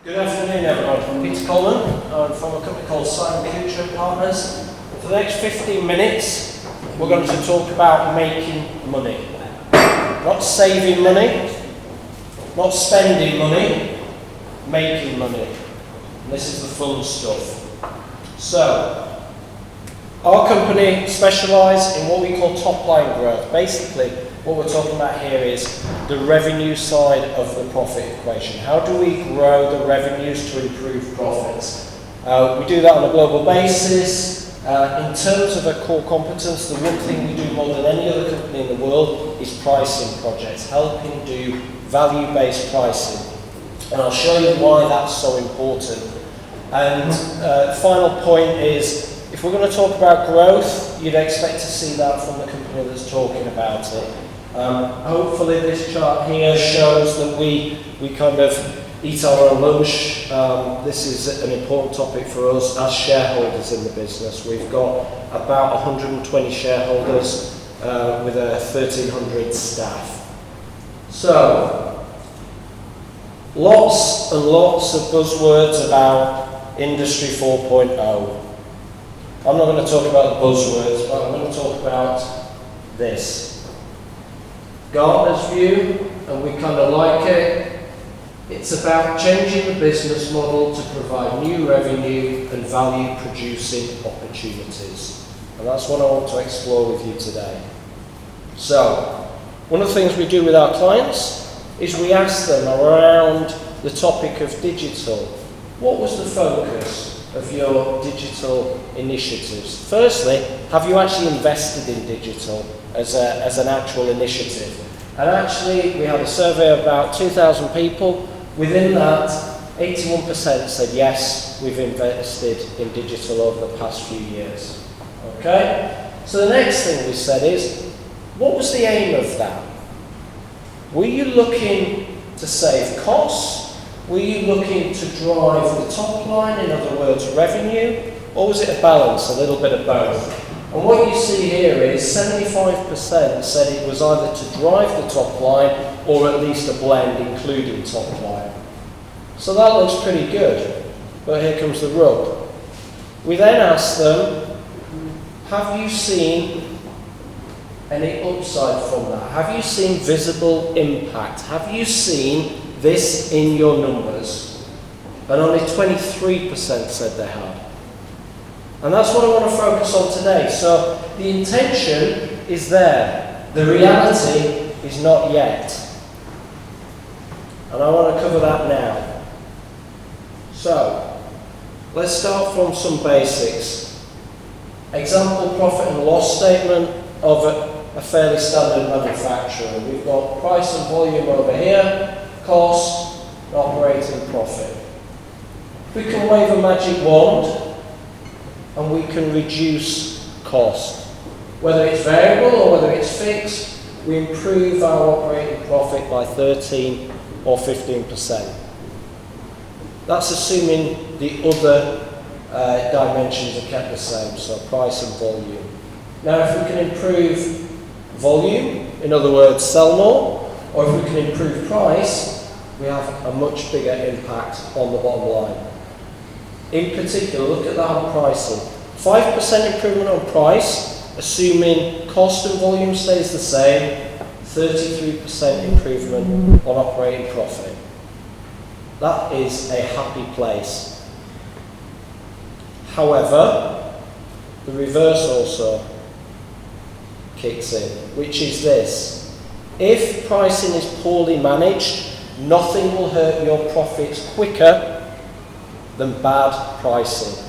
Good afternoon, everyone. I'm Peter Coleman. I'm from a company called Simon-Kucher Partners. And for the next 15 minutes, we're going to talk about making money. Not saving money, not spending money, making money. And this is the fun stuff. So, our company specialises in what we call top-line growth. Basically, what we're talking about here is the revenue side of the profit equation. How do we grow the revenues to improve profits? We do that on a global basis. In terms of a core competence, the one thing we do more than any other company in the world is pricing projects, helping do value-based pricing. And I'll show you why that's so important. And the final point is, if we're going to talk about growth, you'd expect to see that from the company that's talking about it. Hopefully this chart here shows that we kind of eat our own lunch. This is an important topic for us as shareholders in the business. We've got about 120 shareholders with 1,300 staff. So, lots and lots of buzzwords about Industry 4.0. I'm not going to talk about the buzzwords, but I'm going to talk about this. Gartner's view, and we kind of like it. It's about changing the business model to provide new revenue and value-producing opportunities. And that's what I want to explore with you today. So, one of the things we do with our clients is we ask them around the topic of digital. What was the focus of your digital initiatives? Firstly, have you actually invested in digital as an actual initiative? And actually, we had a survey of about 2,000 people. Within that, 81% said yes, we've invested in digital over the past few years. Okay? So the next thing we said is, what was the aim of that? Were you looking to save costs? Were you looking to drive the top line, in other words, revenue? Or was it a balance, a little bit of both? And what you see here is 75% said it was either to drive the top line or at least a blend including top line. So that looks pretty good, but here comes the rub. We then asked them, have you seen any upside from that? Have you seen visible impact? Have you seen this in your numbers? And only 23% said they had. And that's what I want to focus on today. So the intention is there. The reality is not yet. And I want to cover that now. So, let's start from some basics. Example profit and loss statement of a fairly standard manufacturer. We've got price and volume over here, cost, and operating profit. We can wave a magic wand and we can reduce cost. Whether it's variable or whether it's fixed, we improve our operating profit by 13 or 15%. That's assuming the other dimensions are kept the same, so price and volume. Now if we can improve volume, in other words sell more, or if we can improve price, we have a much bigger impact on the bottom line. In particular, look at that on pricing. 5% improvement on price, assuming cost and volume stays the same, 33% improvement on operating profit. That is a happy place. However, the reverse also kicks in, which is this. If pricing is poorly managed, nothing will hurt your profits quicker than bad pricing.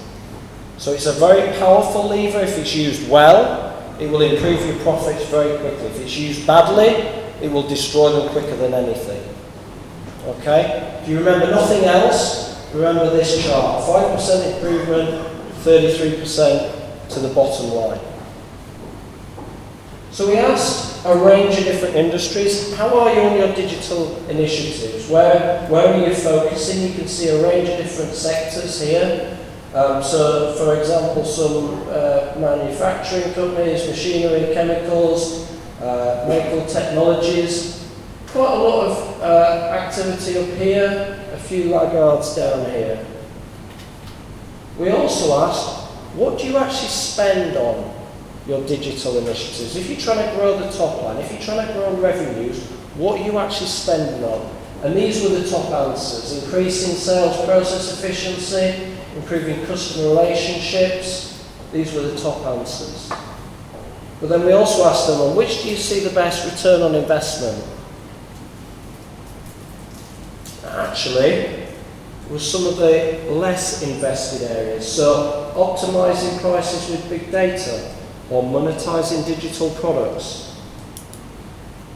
So it's a very powerful lever. If it's used well, it will improve your profits very quickly. If it's used badly, it will destroy them quicker than anything. Okay? If you remember nothing else, remember this chart. 5% improvement, 33% to the bottom line. So we asked a range of different industries, how are you on your digital initiatives? Where are you focusing? You can see a range of different sectors here. So, for example, some manufacturing companies, machinery, chemicals, medical technologies. Quite a lot of activity up here a few laggards down here. We also asked, what do you actually spend on your digital initiatives? If you're trying to grow the top line, if you're trying to grow revenues, what are you actually spending on? And these were the top answers: increasing sales process efficiency, improving customer relationships. These were the top answers. But then we also asked them, on which do you see the best return on investment? Actually, it was some of the less invested areas. So, optimizing prices with big data, or monetizing digital products.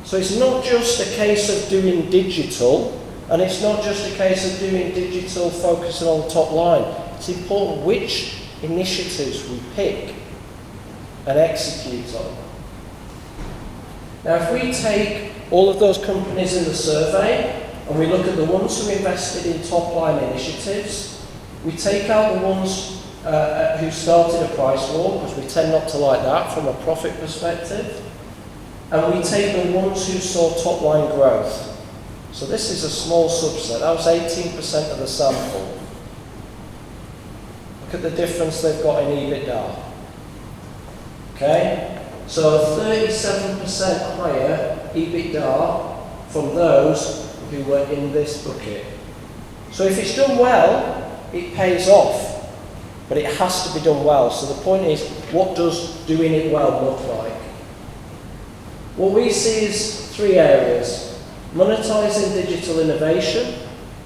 So it's not just a case of doing digital, and it's not just a case of doing digital focusing on the top line. It's important which initiatives we pick and execute on. Now, if we take all of those companies in the survey and we look at the ones who invested in top line initiatives, we take out the ones who started a price war, because we tend not to like that from a profit perspective, and we take the ones who saw top line growth. So this is a small subset. That was 18% of the sample. Look at the difference they've got in EBITDA. Okay? So 37% higher EBITDA from those who were in this bucket. So if it's done well, it pays off. But it has to be done well. So the point is, what does doing it well look like? What we see is three areas: monetizing digital innovation,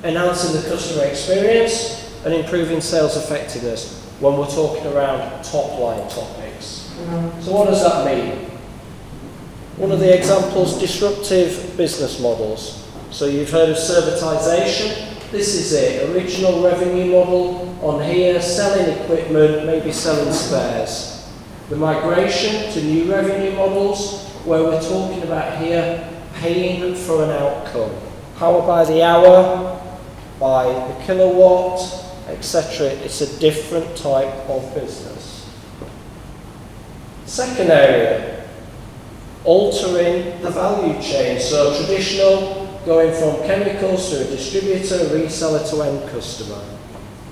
enhancing the customer experience, and improving sales effectiveness when we're talking around top-line topics. So what does that mean? One of the examples, disruptive business models. So you've heard of servitization. This is it, original revenue model on here, selling equipment, maybe selling spares. The migration to new revenue models, where we're talking about here paying for an outcome. Power by the hour, by the kilowatt, etc. It's a different type of business. Second area, altering the value chain. So traditional, going from chemicals to a distributor, a reseller to end customer.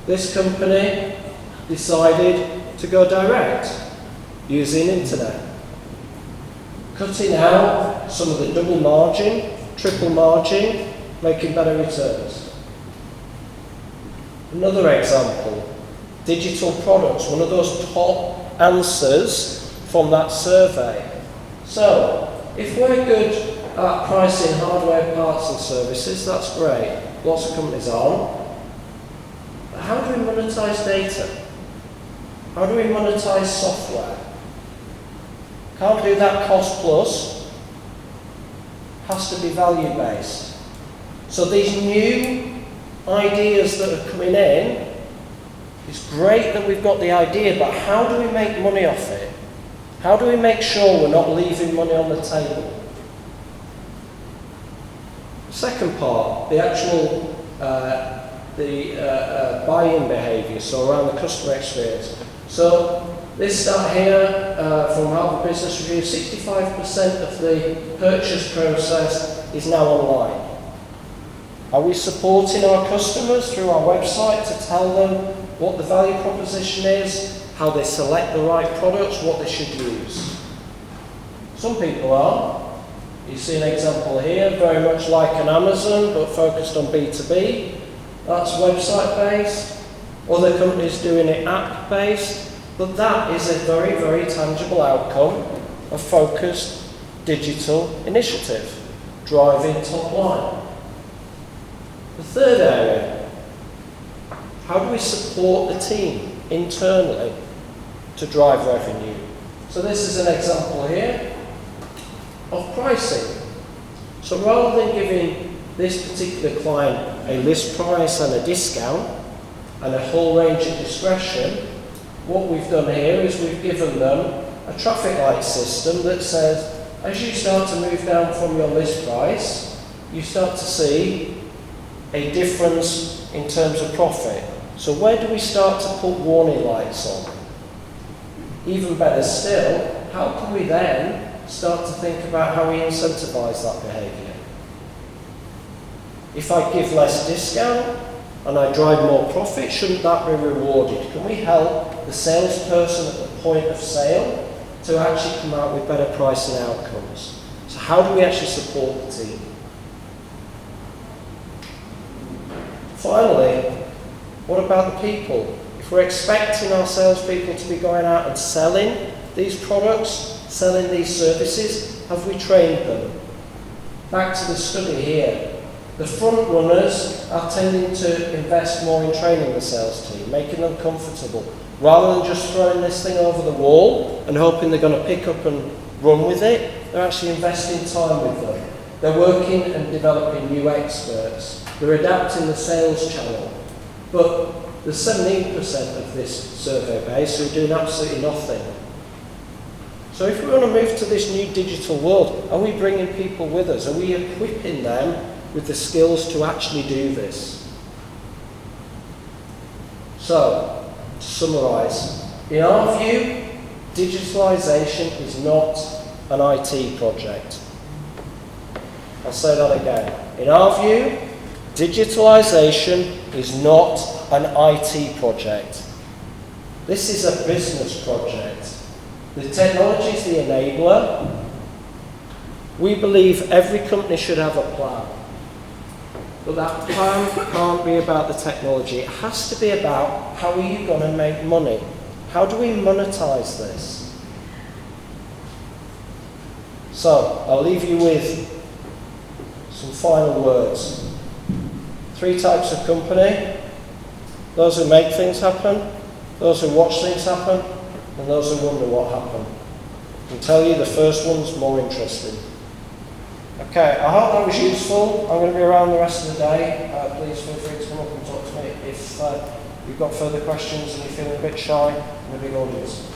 This company decided to go direct using internet, cutting out some of the double margin, triple margin, making better returns. Another example, digital products, one of those top answers from that survey. So, if we're good at pricing hardware, parts and services, that's great. Lots of companies aren't. But how do we monetize data? How do we monetize software? Can't do that cost plus. Has to be value based. So these new ideas that are coming in, it's great that we've got the idea, but how do we make money off it? How do we make sure we're not leaving money on the table? The second part, the actual buying behaviour, so around the customer experience. So this start here from Harvard Business Review, 65% of the purchase process is now online. Are we supporting our customers through our website to tell them what the value proposition is, how they select the right products, what they should use? Some people are. You see an example here, very much like an Amazon, but focused on B2B. That's website-based. Other companies doing it app-based. But that is a very, very tangible outcome of focused digital initiative, driving top line. The third area, how do we support the team internally to drive revenue? So this is an example here of pricing. So rather than giving this particular client a list price and a discount and a whole range of discretion, what we've done here is we've given them a traffic light system that says, as you start to move down from your list price, you start to see a difference in terms of profit. So where do we start to put warning lights on? Even better still, how can we then start to think about how we incentivise that behaviour? If I give less discount and I drive more profit, shouldn't that be rewarded? Can we help the salesperson at the point of sale to actually come out with better pricing outcomes? So how do we actually support the team? Finally, what about the people? If we're expecting our salespeople to be going out and selling these products, selling these services, have we trained them? Back to the study here. The front runners are tending to invest more in training the sales team, making them comfortable, rather than just throwing this thing over the wall and hoping they're going to pick up and run with it. They're actually investing time with them. They're working and developing new experts. They're adapting the sales channel. But there's 17% of this survey base who are doing absolutely nothing. So if we want to move to this new digital world, are we bringing people with us? Are we equipping them with the skills to actually do this? So, to summarise, in our view, digitalisation is not an IT project. I'll say that again. In our view, digitalisation is not an IT project. This is a business project. The technology is the enabler. We believe every company should have a plan. But that plan can't be about the technology. It has to be about how are you going to make money? How do we monetize this? So, I'll leave you with some final words. 3 types of company: those who make things happen, those who watch things happen, and those who wonder what happened. I can tell you the first one's more interesting. Okay, I hope that was useful. I'm going to be around the rest of the day. Please feel free to come up and talk to me if you've got further questions and you're feeling a bit shy in a big audience.